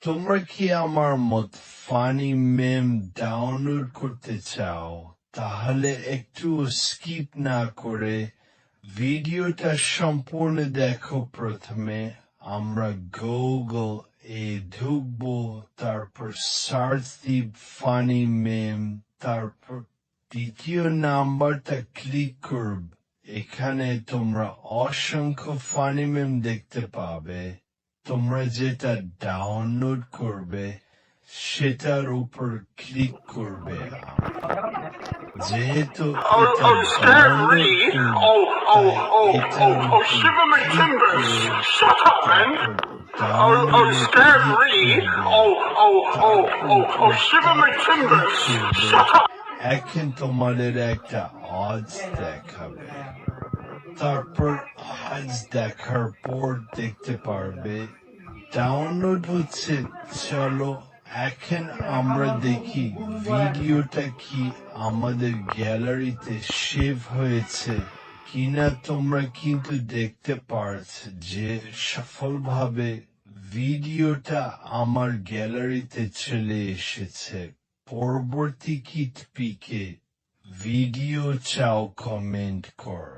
তোমরা কি আমার মত ফানি মেম ডাউনলোড করতে চাও? তাহলে একটু স্কিপ না করে ভিডিওটা সম্পূর্ণ দেখো। প্রথমে আমরা গুগল এ ঢুকবো, তারপর সার্চ দিব ফানি মেম, তারপর দ্বিতীয় নাম্বারটা ক্লিক করব। এখানে তোমরা অসংখ্য ফানি মেম দেখতে পাবে। তোমরা যেটা ডাউনলোড করবে সেটার উপর ক্লিক করবে। যেহেতু এটা download shiver my timbers! Shut up, man! Scared Reed! Shiver my timbers! Shut up! এখন তোমাদের একটা অজ দেখাবে, তারপর অজ দেখার পর দেখতে পারবে ডাউনলোড হচ্ছে। চলো এখন আমরা দেখি ভিডিওটা কি আমাদের গ্যালারিতে সেভ হয়েছে কিনা। তোমরা কিন্তু দেখতে পারছো যে সফলভাবে ভিডিওটা আমার গ্যালারিতে চলে এসেছে। পরবর্তী কি পিকে ভিডিও চাও কমেন্ট কর।